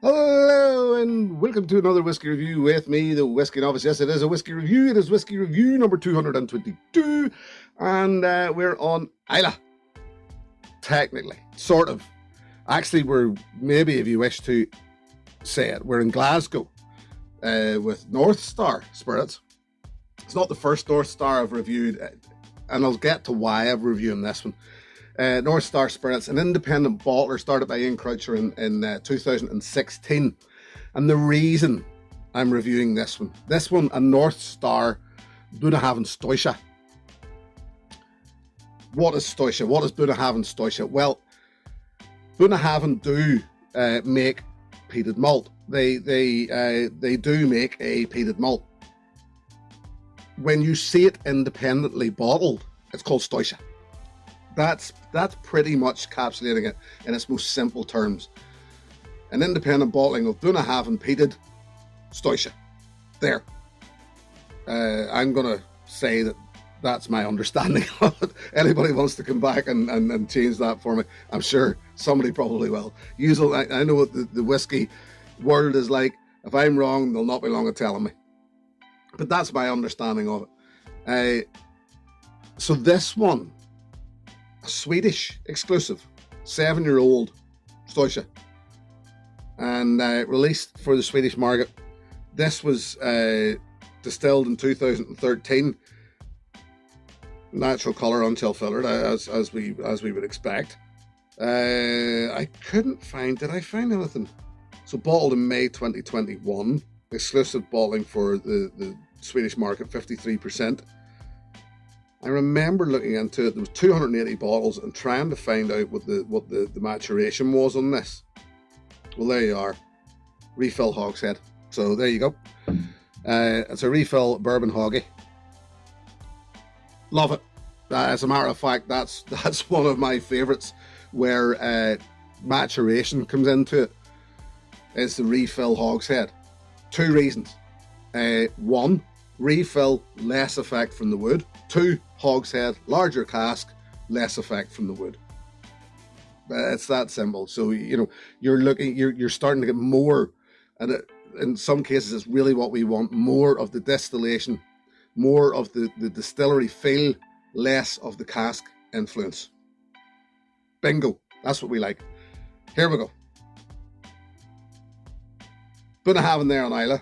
Hello and welcome to another whiskey review with me, the Whiskey Novice. Yes, it is a whiskey review. It is whiskey review number 222, and we're on Islay. Technically, sort of. Actually, we're, maybe if you wish to say it, we're in Glasgow with North Star Spirits. It's not the first North Star I've reviewed, and I'll get to why I'm reviewing this one. North Star Spirits, an independent bottler started by Ian Croucher in 2016. And the reason I'm reviewing this one, a North Star Bunnahabhain Staoisha. What is Staoisha? What is Bunnahabhain Staoisha? Well, Bunnahabhain do make peated malt. They do make a peated malt. When you see it independently bottled, it's called Staoisha. That's pretty much encapsulating it in its most simple terms. An independent bottling of Bunnahabhain peated Staoisha. There. I'm going to say that that's my understanding of it. Anybody wants to come back and change that for me, I'm sure somebody probably will. Usually, I know what the whiskey world is like. If I'm wrong, they'll not be long at telling me. But that's my understanding of it. So this one, a Swedish exclusive, 7-year-old Staoisha, and released for the Swedish market. This was distilled in 2013. Natural colour, unchill filtered, as we would expect. I couldn't find. Did I find anything? So bottled in May 2021. Exclusive bottling for the Swedish market, 53%. I remember looking into it. There was 280 bottles and trying to find out what the maturation was on this. Well, there you are. Refill hogshead. So there you go. It's a refill bourbon hoggy. Love it. As a matter of fact, that's one of my favourites where maturation comes into it. It's the refill hogshead. 2 reasons. 1, refill, less effect from the wood. 2, hogshead, larger cask, less effect from the wood. It's that simple. So you're starting to get more, and in some cases it's really what we want: more of the distillation, more of the distillery feel, less of the cask influence. Bingo. That's what we like. Here we go. Bunnahabhain there on Islay.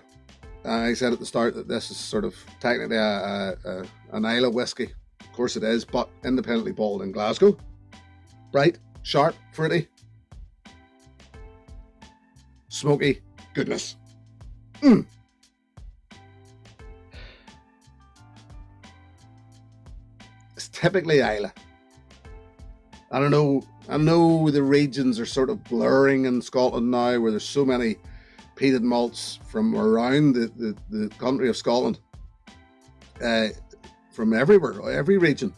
I said at the start that this is sort of technically an Islay whiskey. Of course it is, but independently bottled in Glasgow. Bright, sharp, fruity, smoky goodness. It's typically Islay. I know the regions are sort of blurring in Scotland now, where there's so many peated malts from around the country of Scotland, from everywhere, every region,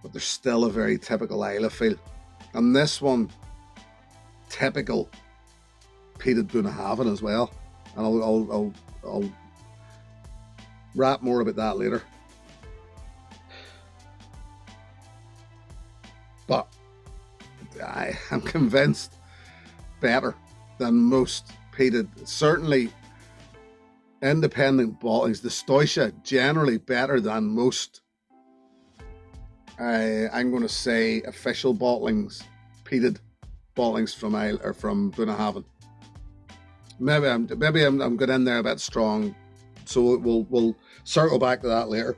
but there's still a very typical Islay feel, and this one, typical peated Bunnahabhain as well, and I'll rap more about that later. But I am convinced better than most peated, certainly independent bottlings. The Staoisha generally better than most, I'm going to say, official bottlings, peated bottlings from Islay or from Bunnahabhain. Maybe I'm going in there a bit strong, so we'll circle back to that later.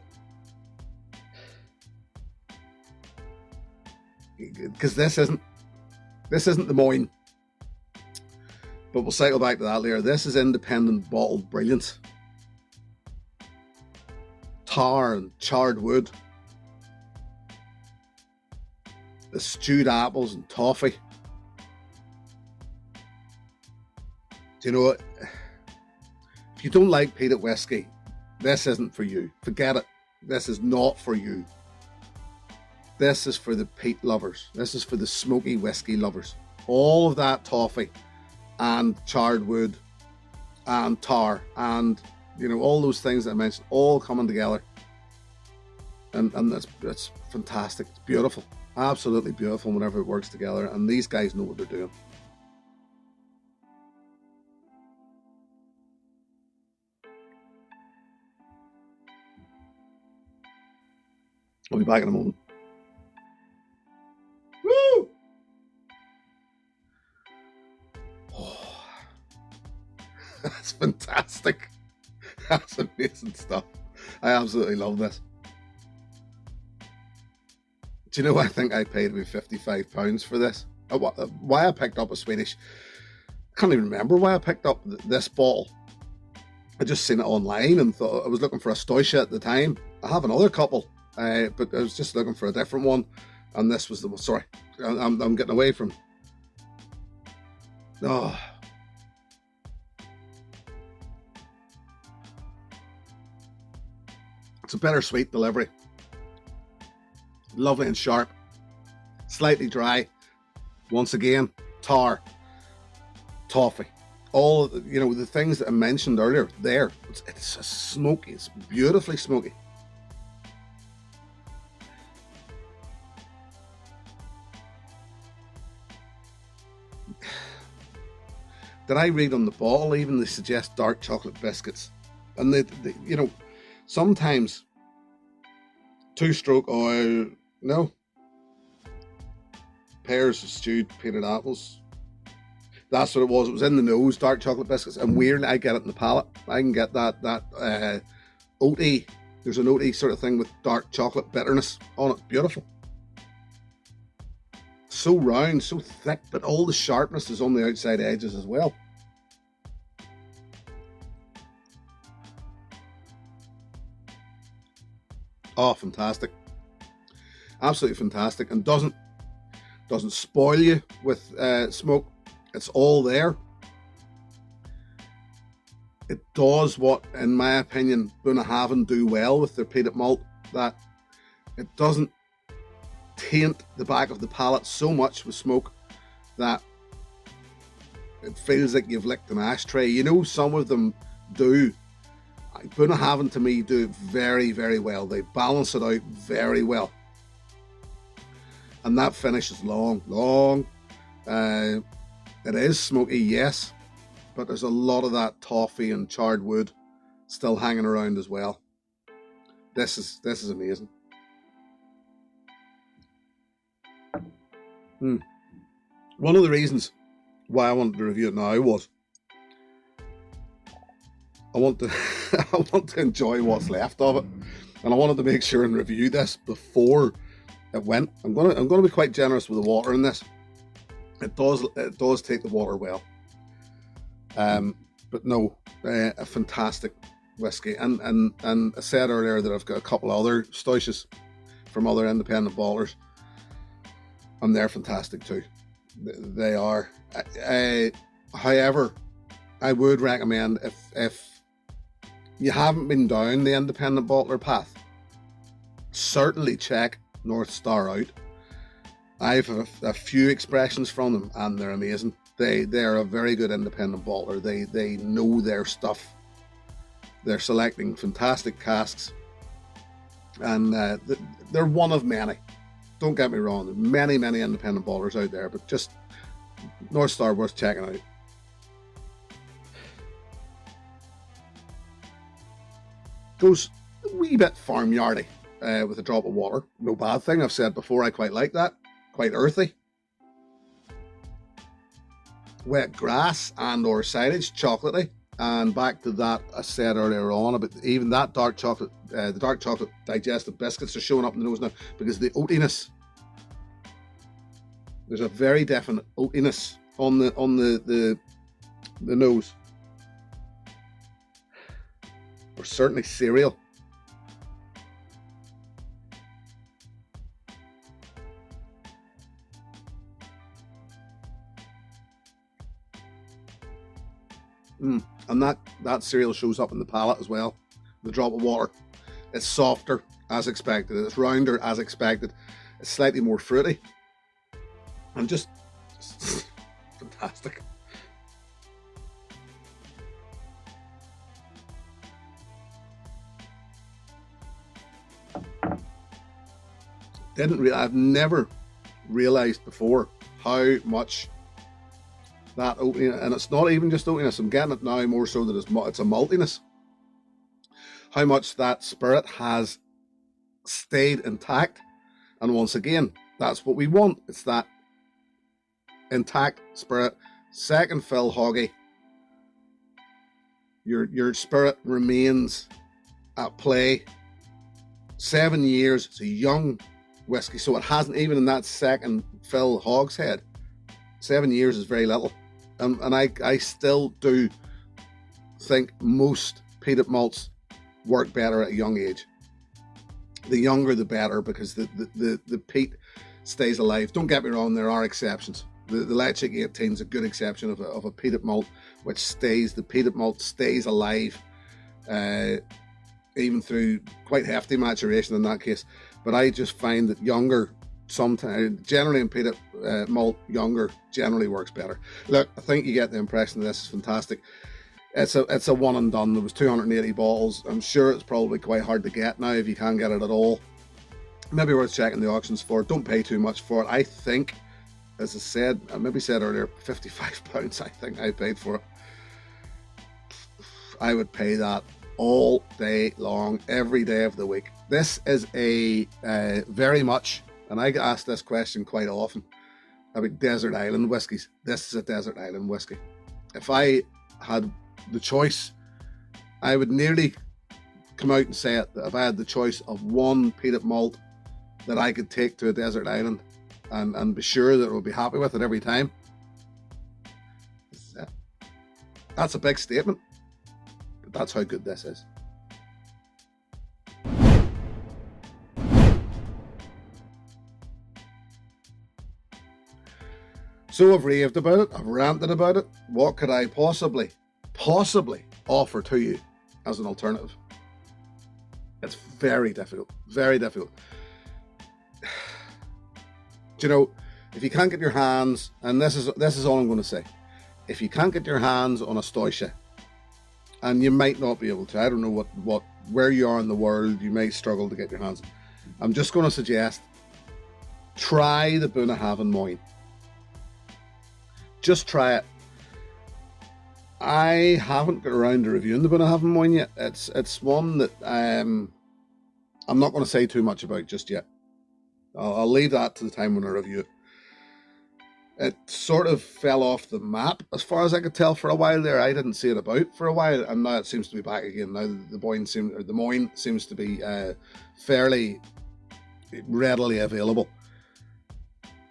Because this isn't the Moyne. But we'll cycle back to that later. This is independent bottled brilliance. Tar and charred wood. The stewed apples and toffee. Do you know what? If you don't like peated whiskey, this isn't for you. Forget it. This is not for you. This is for the peat lovers. This is for the smoky whiskey lovers. All of that toffee and charred wood and tar and all those things that I mentioned, all coming together. and it's fantastic. It's beautiful, absolutely beautiful whenever it works together. And these guys know what they're doing. I'll be back in a moment. Woo! Oh, that's fantastic. That's amazing stuff. I absolutely love this. Do you know, I think I paid about £55 for this. Why I picked up a Swedish, I can't even remember why I picked up this bottle. I just seen it online and thought I was looking for a Staoisha at the time. I have another couple, but I was just looking for a different one, and this was the one. Sorry, I'm getting away from. Oh, it's a bittersweet delivery. Lovely and sharp, slightly dry. Once again, tar, toffee. All, you know, the things that I mentioned earlier there. It's a smoky, it's beautifully smoky. Did I read on the bottle even they suggest dark chocolate biscuits? And they you know, sometimes 2-stroke oil, no, pears of stewed peanut apples. That's what it was. It was in the nose, dark chocolate biscuits. And weirdly, I get it in the palate. I can get that oaty. There's an oaty sort of thing with dark chocolate bitterness on it. Beautiful. So round, so thick, but all the sharpness is on the outside edges as well. Oh, fantastic. Absolutely fantastic. And doesn't spoil you with smoke. It's all there. It does what, in my opinion, Bunnahabhain do well with their peated malt, that it doesn't taint the back of the palate so much with smoke that it feels like you've licked an ashtray. You know, some of them do. Bunnahabhain, to me, do it very, very well. They balance it out very well. And that finish is long. It is smoky, yes, but there's a lot of that toffee and charred wood still hanging around as well. This is amazing. One of the reasons why I wanted to review it now was I want to I want to enjoy what's left of it, and I wanted to make sure and review this before it went. I'm gonna be quite generous with the water in this. It does take the water well, but no, a fantastic whiskey. And I said earlier that I've got a couple other Staoishas from other independent bottlers, and they're fantastic too. They are. However, I would recommend, if you haven't been down the independent bottler path, certainly check North Star out. I've a few expressions from them, and they're amazing. They're a very good independent bottler. They know their stuff. They're selecting fantastic casks, and they're one of many. Don't get me wrong. There's many independent bottlers out there, but just North Star worth checking out. Goes a wee bit farmyardy with a drop of water. No bad thing. I've said before I quite like that. Quite earthy. Wet grass and or silage, chocolatey. And back to that I said earlier on about even that dark chocolate, the dark chocolate digestive biscuits are showing up in the nose now because the oatiness. There's a very definite oatiness on the nose. Or certainly cereal. And that cereal shows up in the palate as well. The drop of water. It's softer as expected. It's rounder as expected. It's slightly more fruity. And just fantastic. I've never realized before how much that oakiness, and it's not even just oakiness, I'm getting it now more so that it's a maltiness, how much that spirit has stayed intact. And once again, that's what we want. It's that intact spirit. Second fill hoggy, your spirit remains at play. 7 years, it's a young whiskey, so it hasn't, even in that second fill hogshead, 7 years is very little. And I still do think most peated malts work better at a young age. The younger the better, because the peat stays alive. Don't get me wrong, there are exceptions. The Leipzig 18 is a good exception of a peated malt, which stays, the peated malt stays alive, even through quite hefty maturation in that case. But I just find that younger, sometimes, generally in peated malt, younger generally works better. Look, I think you get the impression that this is fantastic. It's a one and done. There was 280 bottles. I'm sure it's probably quite hard to get now, if you can get it at all. Maybe worth checking the auctions for. Don't pay too much for it. I think, as I said, I maybe said earlier, £55 I think I paid for it. I would pay that all day long, every day of the week. This is a very much, and I get asked this question quite often about desert island whiskies. This is a desert island whiskey. If I had the choice, I would nearly come out and say it, that if I had the choice of one peated malt that I could take to a desert island and be sure that it would be happy with it every time, that's a big statement, but that's how good this is. So I've raved about it, I've ranted about it. What could I possibly offer to you as an alternative? It's very difficult, very difficult. Do you know, if you can't get your hands, and this is all I'm going to say, if you can't get your hands on a Staoisha, and you might not be able to, I don't know where you are in the world, you may struggle to get your hands. I'm just going to suggest, try the Bunnahabhain Moyne. Just try it. I haven't got around to reviewing the Bunnahabhain Moyne yet. It's one that I'm not going to say too much about just yet. I'll leave that to the time when I review it. It sort of fell off the map, as far as I could tell, for a while there. I didn't see it about for a while, and now it seems to be back again. Now the Moyne seems to be fairly readily available.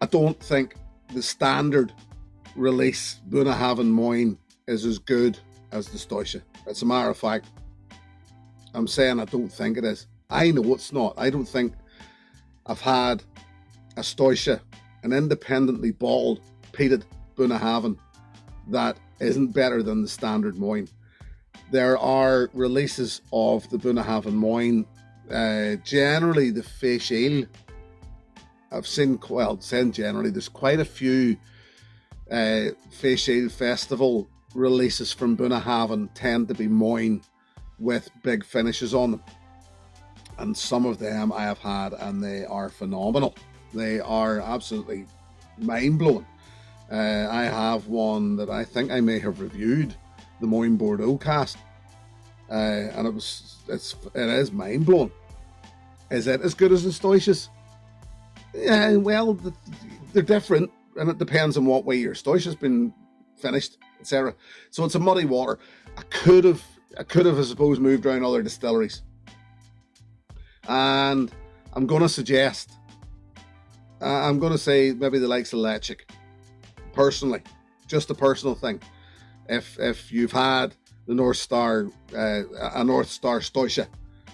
I don't think the standard release Bunnahabhain Moyne is as good as the Staoisha. It's a matter of fact. I'm saying I don't think it is. I know it's not. I don't think I've had a Staoisha, an independently bottled peated Bunnahabhain, that isn't better than the standard Moyne. There are releases of the Bunnahabhain Moyne, generally the Faoisiel. I've seen, well, saying generally, there's quite a few Faoisiel Festival releases from Bunnahabhain tend to be Moyne with big finishes on them. And some of them I have had, and they are phenomenal. They are absolutely mind-blowing. I have one that I think I may have reviewed, the Moyne Bordeaux cast, and it is mind-blowing. Is it as good as the Staoishas? Yeah, well, they're different, and it depends on what way your Staoisha's been finished, etc. So it's a muddy water. I could have, I suppose, moved around other distilleries. And I'm going to suggest, I'm going to say maybe the likes of Leipzig. Personally, just a personal thing. If you've had the North Star, a North Star Staoisha,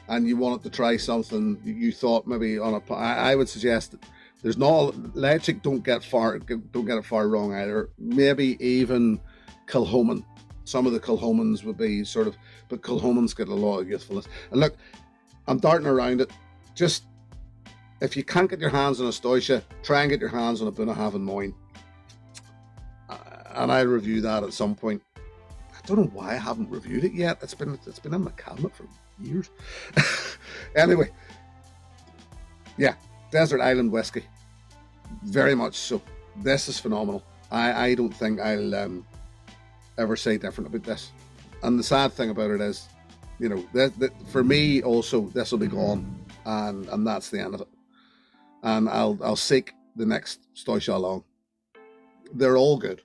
and you wanted to try something you thought maybe on a, I would suggest that there's not, Leipzig don't get it far wrong either. Maybe even Kilchoman. Some of the Kilchomans would be sort of, but Kilchomans get a lot of youthfulness. And look, I'm darting around it. Just, if you can't get your hands on a Staoisha, try and get your hands on a Bunnahabhain Moyne. And I'll review that at some point. I don't know why I haven't reviewed it yet. It's been in my cabinet for years. Anyway, yeah, Desert Island whiskey. Very much so. This is phenomenal. I don't think I'll ever say different about this. And the sad thing about it is, you know, that for me also, this will be gone, and that's the end of it. And I'll seek the next Staoisha along. They're all good.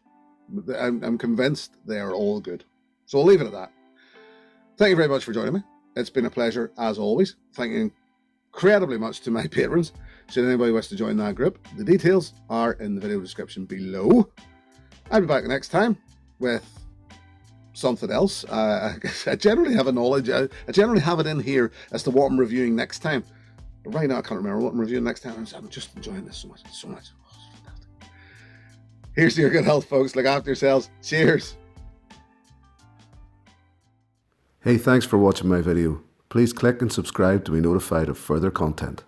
I'm convinced they are all good. So I'll leave it at that. Thank you very much for joining me. It's been a pleasure as always. Thank you incredibly much to my patrons. Should anybody wish to join that group, the details are in the video description below. I'll be back next time with something else. I generally have a knowledge. I generally have it in here as to what I'm reviewing next time. But right now I can't remember what I'm reviewing next time. I'm just enjoying this so much. So much. Oh, it's fantastic. Here's to your good health, folks. Look after yourselves. Cheers. Hey, thanks for watching my video. Please click and subscribe to be notified of further content.